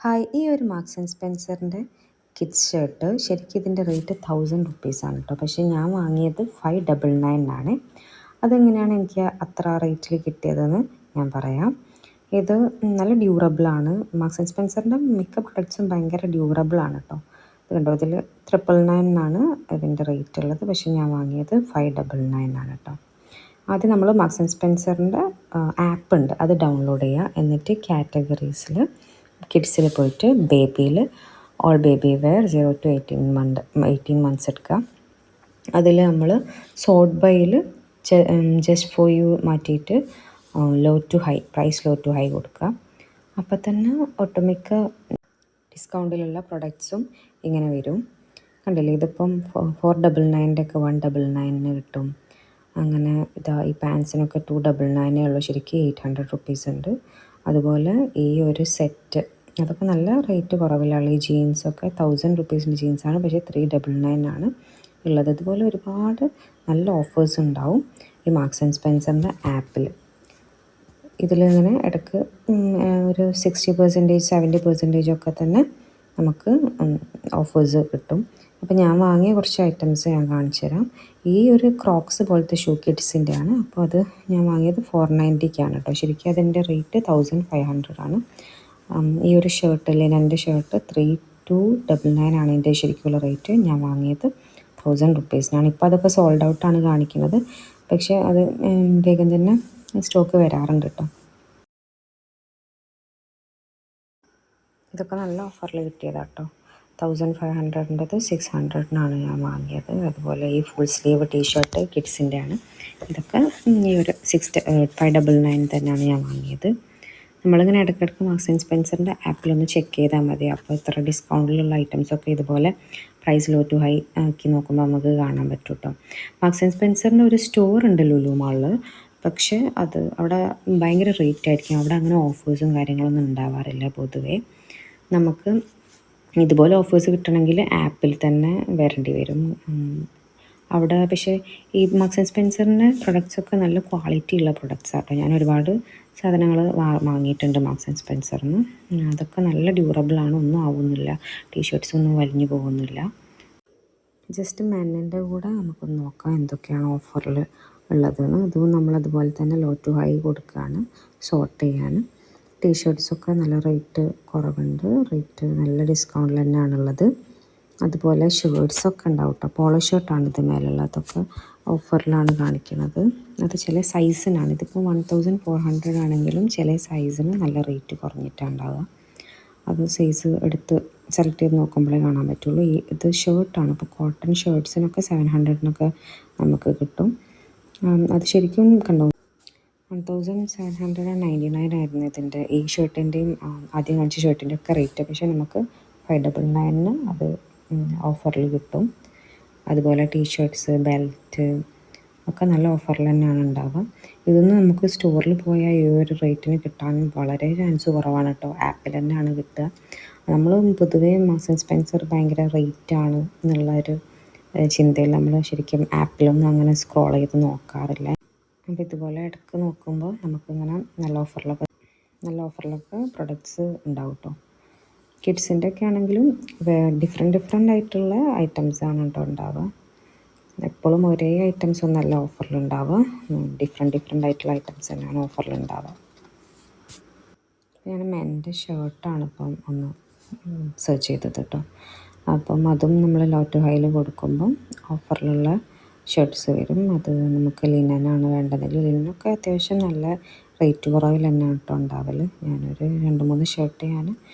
Hi, ഈ ഒരു marks and സ്പെൻസറിൻ്റെ kids shirt ശരിക്കും ഇതിൻ്റെ റേറ്റ് 1000 ആണ് കേട്ടോ. പക്ഷേ ഞാൻ വാങ്ങിയത് 599 അതെങ്ങനെയാണ് എനിക്ക് അത്ര റേറ്റിൽ കിട്ടിയതെന്ന് ഞാൻ പറയാം. ഇത് നല്ല ഡ്യൂറബിളാണ്. മാർക്സ് ആൻഡ് സ്പെൻസറിൻ്റെ മിക്ക പ്രൊഡക്ട്സും ഭയങ്കര ഡ്യൂറബിളാണ് കേട്ടോ. ഇത് കണ്ടോ, ഇതിൽ 999 ഇതിൻ്റെ റേറ്റ് ഉള്ളത്. പക്ഷേ ഞാൻ വാങ്ങിയത് 599 കേട്ടോ. ആദ്യം നമ്മൾ മാർക്സ് ആൻഡ് സ്പെൻസറിൻ്റെ ആപ്പ് ഉണ്ട്, അത് ഡൗൺലോഡ് ചെയ്യുക. എന്നിട്ട് കാറ്റഗറീസിൽ കിഡ്സിൽ പോയിട്ട് ബേബിയിൽ all baby wear 0 to 18 months എടുക്കുക. അതിൽ നമ്മൾ സോർട്ട് ബൈയിൽ ജസ്റ്റ് ഫോർ യു മാറ്റിയിട്ട് low to high, price low to high കൊടുക്കുക. അപ്പോൾ തന്നെ ഒട്ടുമിക്ക ഡിസ്കൗണ്ടിലുള്ള പ്രൊഡക്ട്സും ഇങ്ങനെ വരും. കണ്ടില്ലേ, ഇതിപ്പം 499 ഒക്കെ 199 കിട്ടും. അങ്ങനെ ഈ പാൻസിനൊക്കെ 299 ഉള്ളൂ. ശരിക്കും 800 റുപ്പീസ് ഉണ്ട്. അതുപോലെ ഈ ഒരു സെറ്റ് അതൊക്കെ നല്ല റേറ്റ് കുറവിലുള്ള ഈ ജീൻസൊക്കെ 1000 റുപ്പീസിൻ്റെ ജീൻസാണ്, പക്ഷേ 399 ആണ് ഉള്ളത്. അതുപോലെ ഒരുപാട് നല്ല ഓഫേഴ്സ് ഉണ്ടാവും ഈ മാർക്സ് ആൻഡ് സ്പെൻസറിൻ്റെ ആപ്പിൽ. ഇതിലിങ്ങനെ ഇടയ്ക്ക് ഒരു 60%, 70% ഒക്കെ തന്നെ നമുക്ക് ഓഫേഴ്സ് കിട്ടും. അപ്പോൾ ഞാൻ വാങ്ങിയ കുറച്ച് ഐറ്റംസ് ഞാൻ കാണിച്ചു തരാം. ഈ ഒരു ക്രോക്സ് പോലത്തെ ഷൂ കിഡ്സിൻ്റെ ആണ്. അപ്പോൾ അത് ഞാൻ വാങ്ങിയത് 490 കേട്ടോ. ശരിക്കും അതിൻ്റെ റേറ്റ് 1500 ആണ്. ഈ ഒരു ഷർട്ട് ലിനൻ്റെ ഷർട്ട് 3299 ആണ് ഇതിൻ്റെ ശരിക്കുള്ള റേറ്റ്. ഞാൻ വാങ്ങിയത് 1000 റുപ്പീസിനാണ്. ഇപ്പോൾ അതൊക്കെ സോൾഡ് ഔട്ടാണ് കാണിക്കുന്നത്, പക്ഷേ അത് വേഗം തന്നെ സ്റ്റോക്ക് വരാറുണ്ട് കേട്ടോ. ഇതൊക്കെ നല്ല ഓഫറിൽ കിട്ടിയതാണ് കേട്ടോ. 1500ൻ്റെത് 600-നാണ് ഞാൻ വാങ്ങിയത്. അതുപോലെ ഈ ഫുൾ സ്ലീവ് ടീഷർട്ട് കിഡ്സിൻ്റെ ആണ്. ഇതൊക്കെ ഈ ഒരു 599 തന്നെയാണ് ഞാൻ വാങ്ങിയത്. നമ്മളിങ്ങനെ ഇടയ്ക്കിടയ്ക്ക് മാർക്സ് ആൻഡ് സ്പെൻസറിൻ്റെ ആപ്പിലൊന്ന് ചെക്ക് ചെയ്താൽ മതി. അപ്പോൾ ഇത്ര ഡിസ്കൗണ്ടിലുള്ള ഐറ്റംസൊക്കെ ഇതുപോലെ പ്രൈസ് ലോ ടു ഹൈ ആക്കി നോക്കുമ്പോൾ നമുക്ക് കാണാൻ പറ്റും കേട്ടോ. മാർക്സ് ആൻഡ് സ്പെൻസറിൻ്റെ ഒരു സ്റ്റോർ ഉണ്ട് ലുലു മാളിൽ, പക്ഷേ അത് അവിടെ ഭയങ്കര റേറ്റ് ആയിരിക്കും. അവിടെ അങ്ങനെ ഓഫേഴ്സും കാര്യങ്ങളൊന്നും ഉണ്ടാവാറില്ല പൊതുവേ. നമുക്ക് ഇതുപോലെ ഓഫേഴ്സ് കിട്ടണമെങ്കിൽ ആപ്പിൽ തന്നെ വരേണ്ടി വരും. അവിടെ പക്ഷേ ഈ മാർക്സ് ആൻഡ് സ്പെൻസറിൻ്റെ പ്രൊഡക്ട്സൊക്കെ നല്ല ക്വാളിറ്റി ഉള്ള പ്രൊഡക്ട്സാണ് കേട്ടോ. ഞാൻ ഒരുപാട് സാധനങ്ങൾ വാങ്ങിയിട്ടുണ്ട് മാർക്സ് ആൻഡ് സ്പെൻസറിന്. അതൊക്കെ നല്ല ഡ്യൂറബിളാണ്, ഒന്നും ആവുന്നില്ല, ടീഷർട്ട്സ് ഒന്നും വലിഞ്ഞു പോകുന്നില്ല. ജസ്റ്റ് മെന്നിൻ്റെ കൂടെ നമുക്കൊന്ന് നോക്കാം എന്തൊക്കെയാണ് ഓഫറിൽ ഉള്ളതെന്ന്. അതും നമ്മളതുപോലെ തന്നെ ലോ ടു ഹൈ കൊടുക്കുകയാണ് സോർട്ട് ചെയ്യാൻ. ടീഷർട്ട്സൊക്കെ നല്ല റേറ്റ് കുറവുണ്ട്, റേറ്റ് നല്ല ഡിസ്കൗണ്ടിൽ തന്നെയാണുള്ളത്. അതുപോലെ ഷേർട്ട്സൊക്കെ ഉണ്ടാവും കേട്ടോ. പോളോ ഷർട്ടാണ് ഇത് മേലുള്ളതൊക്കെ ഓഫറിലാണ് കാണിക്കുന്നത്. അത് ചില സൈസിനാണ്. ഇതിപ്പോൾ 1400 ആണെങ്കിലും ചില സൈസിന് നല്ല റേറ്റ് കുറഞ്ഞിട്ടാണ് ഉണ്ടാവുക. അത് സൈസ് എടുത്ത് സെലക്ട് ചെയ്ത് നോക്കുമ്പോഴേ കാണാൻ പറ്റുള്ളൂ. ഇത് ഷർട്ടാണ്. ഇപ്പോൾ കോട്ടൺ ഷർട്ട്സിനൊക്കെ 700-നൊക്കെ നമുക്ക് കിട്ടും. അത് ശരിക്കും കണ്ടോ, 1799 ആയിരുന്നു ഇതിൻ്റെ, ഈ ഷർട്ടിൻ്റെയും ആദ്യം കാണിച്ച ഷർട്ടിൻ്റെ ഒക്കെ റേറ്റ്. പക്ഷേ നമുക്ക് 599 അത് ഓഫറിൽ കിട്ടും. അതുപോലെ ടീഷർട്ട്സ്, ബെൽറ്റ് ഒക്കെ നല്ല ഓഫറിൽ തന്നെയാണ് ഉണ്ടാവുക. ഇതൊന്നും നമുക്ക് സ്റ്റോറിൽ പോയാൽ ഈ ഒരു റേറ്റിന് കിട്ടാൻ വളരെ ചാൻസ് കുറവാണ് കേട്ടോ. ആപ്പിൽ തന്നെയാണ് കിട്ടുക. നമ്മൾ പൊതുവേ മാർക്സ് ആൻഡ് സ്പെൻസർ ഭയങ്കര റേറ്റാണ് എന്നുള്ളൊരു ചിന്തയിൽ നമ്മൾ ശരിക്കും ആപ്പിലൊന്നും അങ്ങനെ സ്ക്രോൾ ചെയ്ത് നോക്കാറില്ല. അപ്പോൾ ഇതുപോലെ ഇടയ്ക്ക് നോക്കുമ്പോൾ നമുക്കിങ്ങനെ നല്ല ഓഫറിലൊക്കെ പ്രൊഡക്ട്സ് ഉണ്ടാവും കേട്ടോ. കിഡ്സിൻ്റെ ഒക്കെ ആണെങ്കിലും ഡിഫറെൻ്റ് ആയിട്ടുള്ള ഐറ്റംസാണ് കേട്ടോ ഉണ്ടാവുക. എപ്പോഴും ഒരേ ഐറ്റംസ് ഒന്നല്ല ഓഫറിലുണ്ടാവുക, ഡിഫറെൻ്റ് ആയിട്ടുള്ള ഐറ്റംസ് തന്നെയാണ് ഓഫറിലുണ്ടാവുക. ഞാൻ മെൻ്റെ ഷർട്ടാണ് ഇപ്പം ഒന്ന് സെർച്ച് ചെയ്തത് കേട്ടോ. അപ്പം അതും നമ്മൾ ലോ ടു ഹൈയിൽ കൊടുക്കുമ്പം ഓഫറിലുള്ള ഷർട്ട്സ് വരും. അത് നമുക്ക് ലിനനാണ് വേണ്ടതെങ്കിൽ ലിനനൊക്കെ അത്യാവശ്യം നല്ല റേറ്റ് കുറവിൽ തന്നെയാണ് കേട്ടോ ഉണ്ടാവൽ. ഞാനൊരു 2-3 ഷർട്ട് ഞാൻ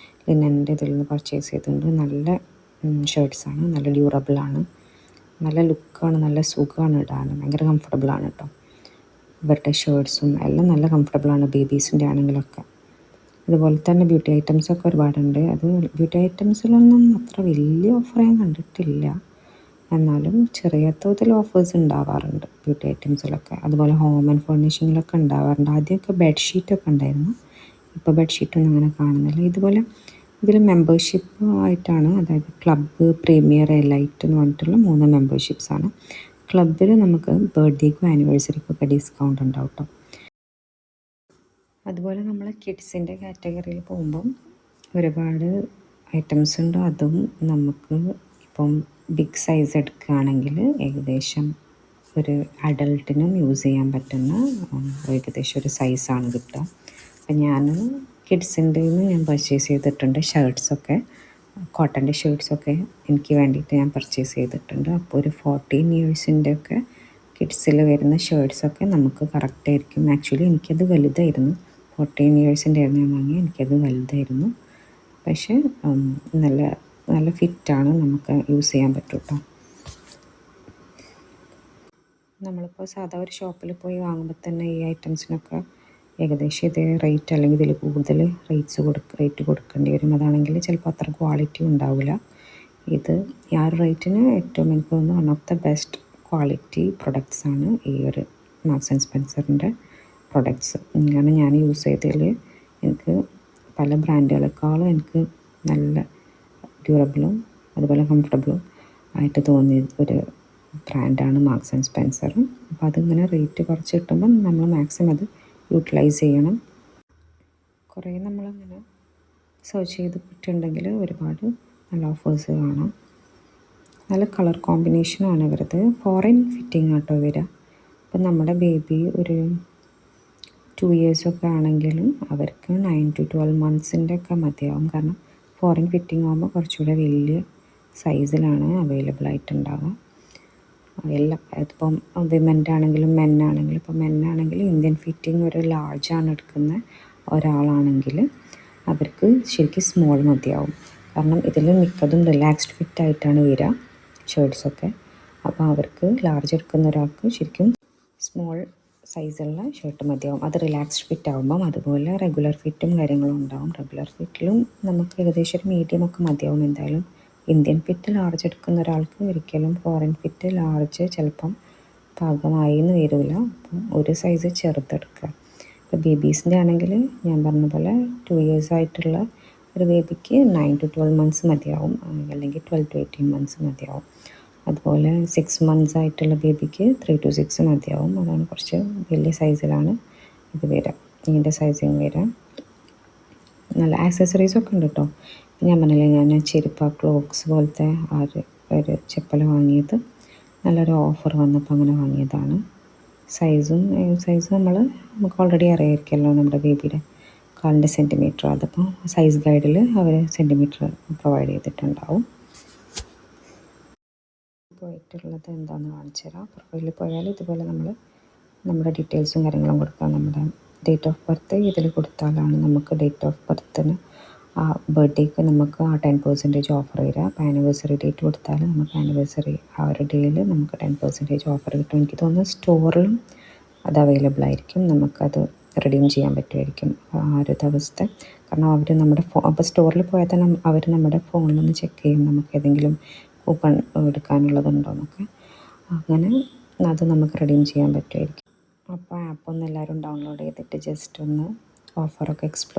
ലിനൻ്റെ ഇതിൽ നിന്ന് പർച്ചേസ് ചെയ്തിട്ടുണ്ട്. നല്ല ഷർട്ട്സാണ്, നല്ല ഡ്യൂറബിളാണ്, നല്ല ലുക്കാണ്, നല്ല സുഖമാണ് ഇടാൻ, ഭയങ്കര കംഫർട്ടബിളാണ് കേട്ടോ. ഇവരുടെ ഷർട്ട്സും എല്ലാം നല്ല കംഫർട്ടബിളാണ്, ബേബീസിൻ്റെ ആണെങ്കിലൊക്കെ. അതുപോലെ തന്നെ ബ്യൂട്ടി ഐറ്റംസൊക്കെ ഒരുപാടുണ്ട്. അത് ബ്യൂട്ടി ഐറ്റംസിലൊന്നും അത്ര വലിയ ഓഫർ ഞാൻ കണ്ടിട്ടില്ല, എന്നാലും ചെറിയ തോതിൽ ഓഫേഴ്സ് ഉണ്ടാവാറുണ്ട് ബ്യൂട്ടി ഐറ്റംസിലൊക്കെ. അതുപോലെ ഹോം ആൻഡ് ഫർണിഷിങ്ങിലൊക്കെ ഉണ്ടാവാറുണ്ട്. ആദ്യമൊക്കെ ബെഡ്ഷീറ്റൊക്കെ ഉണ്ടായിരുന്നു, ഇപ്പോൾ ബെഡ്ഷീറ്റൊന്നും അങ്ങനെ കാണുന്നില്ല. ഇതുപോലെ ഇതിൽ മെമ്പർഷിപ്പ് ആയിട്ടാണ്, അതായത് ക്ലബ്ബ്, പ്രീമിയർ, എലൈറ്റ് എന്ന് പറഞ്ഞിട്ടുള്ള 3 മെമ്പർഷിപ്സാണ്. ക്ലബ്ബിൽ നമുക്ക് ബർത്ത്ഡേക്കും ആനിവേഴ്സറിക്കും ഒക്കെ ഡിസ്കൗണ്ട് ഉണ്ടാവും കേട്ടോ. അതുപോലെ നമ്മൾ കിഡ്സിൻ്റെ കാറ്റഗറിയിൽ പോകുമ്പം ഒരുപാട് ഐറ്റംസ് ഉണ്ട്. അതും നമുക്ക് ഇപ്പം ബിഗ് സൈസ് എടുക്കുകയാണെങ്കിൽ ഏകദേശം ഒരു അഡൾട്ടിനും യൂസ് ചെയ്യാൻ പറ്റുന്ന ഏകദേശം ഒരു സൈസാണ് കിട്ടുക. അപ്പം ഞാൻ കിഡ്സിൻ്റെ ഞാൻ പർച്ചേസ് ചെയ്തിട്ടുണ്ട് ഷർട്ട്സൊക്കെ, കോട്ടൻ്റെ ഷർട്ട്സൊക്കെ എനിക്ക് വേണ്ടിയിട്ട് ഞാൻ പർച്ചേസ് ചെയ്തിട്ടുണ്ട്. അപ്പോൾ ഒരു 14 ഇയേഴ്സിൻ്റെ ഒക്കെ കിഡ്സിൽ വരുന്ന ഷർട്ട്സൊക്കെ നമുക്ക് കറക്റ്റായിരിക്കും. ആക്ച്വലി എനിക്കത് വലുതായിരുന്നു, 14 ഇയേഴ്സിൻ്റെ ആയിരുന്നു ഞാൻ വാങ്ങി, എനിക്കത് വലുതായിരുന്നു. പക്ഷേ നല്ല നല്ല ഫിറ്റാണ്, നമുക്ക് യൂസ് ചെയ്യാൻ പറ്റും കേട്ടോ. നമ്മളിപ്പോൾ സാധാ ഒരു ഷോപ്പിൽ പോയി വാങ്ങുമ്പോൾ തന്നെ ഈ ഐറ്റംസിനൊക്കെ ഏകദേശം ഇതേ റേറ്റ് അല്ലെങ്കിൽ ഇതിൽ കൂടുതൽ റേറ്റ് കൊടുക്കേണ്ടി വരും. അതാണെങ്കിൽ ചിലപ്പോൾ അത്ര ക്വാളിറ്റി ഉണ്ടാവില്ല. ഇത് ഈ ആ ഒരു റേറ്റിന് ഏറ്റവും എനിക്ക് തോന്നുന്നു one of the best quality പ്രൊഡക്ട്സാണ് ഈ ഒരു മാർക്സ് ആൻഡ് സ്പെൻസറിൻ്റെ പ്രൊഡക്ട്സ്. കാരണം ഞാൻ യൂസ് ചെയ്തതിൽ എനിക്ക് പല ബ്രാൻഡുകളെക്കാളും എനിക്ക് നല്ല ഡ്യൂറബിളും അതുപോലെ കംഫർട്ടബിളും ആയിട്ട് തോന്നിയ ഒരു ബ്രാൻഡാണ് മാർക്സ് ആൻഡ് സ്പെൻസർ. അപ്പോൾ അതിങ്ങനെ റേറ്റ് കുറച്ച് കിട്ടുമ്പം നമ്മൾ മാക്സിമം അത് യൂട്ടിലൈസ് ചെയ്യണം. കുറേ നമ്മളങ്ങനെ സെർച്ച് ചെയ്തിട്ടുണ്ടെങ്കിൽ ഒരുപാട് നല്ല ഓഫേഴ്സ് കാണാം. നല്ല കളർ കോമ്പിനേഷനാണ് ഇവരത്. ഫോറിൻ ഫിറ്റിംഗ് ആട്ടോ വരിക. അപ്പം നമ്മുടെ ബേബി ഒരു 2 ഇയേഴ്സൊക്കെ ആണെങ്കിലും അവർക്ക് 9 to 12 മന്ത്സിൻ്റെ ഒക്കെ മതിയാവും. കാരണം ഫോറിൻ ഫിറ്റിംഗ് ആകുമ്പോൾ കുറച്ചുകൂടെ വലിയ സൈസിലാണ് അവൈലബിൾ ആയിട്ടുണ്ടാവുക. എല്ലാം ഇതിപ്പം വിമൻ്റെ ആണെങ്കിലും മെന്നാണെങ്കിലും, ഇപ്പോൾ മെന്നാണെങ്കിൽ ഇന്ത്യൻ ഫിറ്റിംഗ് ഒരു ലാർജാണ് എടുക്കുന്ന ഒരാളാണെങ്കിൽ അവർക്ക് ശരിക്കും സ്മോൾ മതിയാവും. കാരണം ഇതിൽ മിക്കതും റിലാക്സ്ഡ് ഫിറ്റായിട്ടാണ് വരിക ഷർട്ട്സൊക്കെ. അപ്പോൾ അവർക്ക് ലാർജ് എടുക്കുന്ന ഒരാൾക്ക് ശരിക്കും സ്മോൾ സൈസുള്ള ഷർട്ട് മതിയാവും. അത് റിലാക്സ്ഡ് ഫിറ്റ് ആകുമ്പം. അതുപോലെ റെഗുലർ ഫിറ്റും കാര്യങ്ങളും ഉണ്ടാവും. റെഗുലർ ഫിറ്റിലും നമുക്ക് ഏകദേശം ഒരു മീഡിയം ഒക്കെ മതിയാവും എന്തായാലും. ഇന്ത്യൻ ഫിറ്റ് ലാർജ് എടുക്കുന്ന ഒരാൾക്ക് ഒരിക്കലും ഫോറിൻ ഫിറ്റ് ലാർജ് ചിലപ്പം പാകമായി എന്ന് വരില്ല. അപ്പം ഒരു സൈസ് ചെറുതെടുക്കുക. ഇപ്പോൾ ബേബീസിൻ്റെ ആണെങ്കിൽ ഞാൻ പറഞ്ഞ പോലെ 2 ഇയേഴ്സ് ആയിട്ടുള്ള ഒരു ബേബിക്ക് 9 to 12 മന്ത്സ് മതിയാവും, അല്ലെങ്കിൽ 12 to 18 മന്ത്സ് മതിയാവും. അതുപോലെ 6 മന്ത്സ് ആയിട്ടുള്ള ബേബിക്ക് 3 to 6 മതിയാവും. അതാണ് കുറച്ച് വലിയ സൈസിലാണ് ഇത് വരിക, ഇതിൻ്റെ സൈസിങ് വരിക. നല്ല ആക്സസറീസൊക്കെ ഉണ്ട് കേട്ടോ. ഞാൻ പറഞ്ഞില്ലേ, ഞാൻ ചെരുപ്പ് ക്ലോക്സ് പോലത്തെ ഒരു ചെപ്പൽ വാങ്ങിയത് നല്ലൊരു ഓഫർ വന്നപ്പോൾ അങ്ങനെ വാങ്ങിയതാണ്. സൈസ് നമുക്ക് ഓൾറെഡി അറിയാമായിരിക്കുമല്ലോ നമ്മുടെ ബേബിയുടെ കാലിൻ്റെ സെൻറ്റിമീറ്റർ. അതിപ്പോൾ സൈസ് ഗൈഡിൽ അവർ സെൻറ്റിമീറ്റർ പ്രൊവൈഡ് ചെയ്തിട്ടുണ്ടാവും. പോയിട്ടുള്ളത് എന്താണെന്ന് കാണിച്ചു തരാം. പ്രൊഫൈലിൽ പോയാൽ ഇതുപോലെ നമ്മുടെ ഡീറ്റെയിൽസും കാര്യങ്ങളും കൊടുക്കാം. നമ്മുടെ ഡേറ്റ് ഓഫ് ബർത്ത് ഇതിൽ കൊടുത്താലാണ് നമുക്ക് ഡേറ്റ് ഓഫ് ബർത്തിന് ആ ബർത്ത്ഡേക്ക് നമുക്ക് ആ 10% ഓഫർ വരിക. അപ്പോൾ ആനിവേഴ്സറി ഡേറ്റ് കൊടുത്താൽ നമുക്ക് ആനിവേഴ്സറി ആ ഒരു ഡേയിൽ നമുക്ക് 10% ഓഫർ കിട്ടും. എനിക്ക് തോന്നുന്നു സ്റ്റോറിലും അത് അവൈലബിൾ ആയിരിക്കും, നമുക്കത് റിഡീം ചെയ്യാൻ പറ്റുമായിരിക്കും ആ ഒരു ദിവസത്തെ. കാരണം അവർ നമ്മുടെ അപ്പോൾ സ്റ്റോറിൽ പോയാൽ തന്നെ അവർ നമ്മുടെ ഫോണിലൊന്ന് ചെക്ക് ചെയ്യും നമുക്ക് ഏതെങ്കിലും കൂപ്പൺ എടുക്കാനുള്ളതുണ്ടോ എന്നൊക്കെ. അങ്ങനെ അത് നമുക്ക് റിഡീം ചെയ്യാൻ പറ്റുമായിരിക്കും. അപ്പോൾ ആപ്പ് ഒന്ന് എല്ലാവരും ഡൗൺലോഡ് ചെയ്തിട്ട് ജസ്റ്റ് ഒന്ന് ഓഫറൊക്കെ എക്സ്പ്ലോർ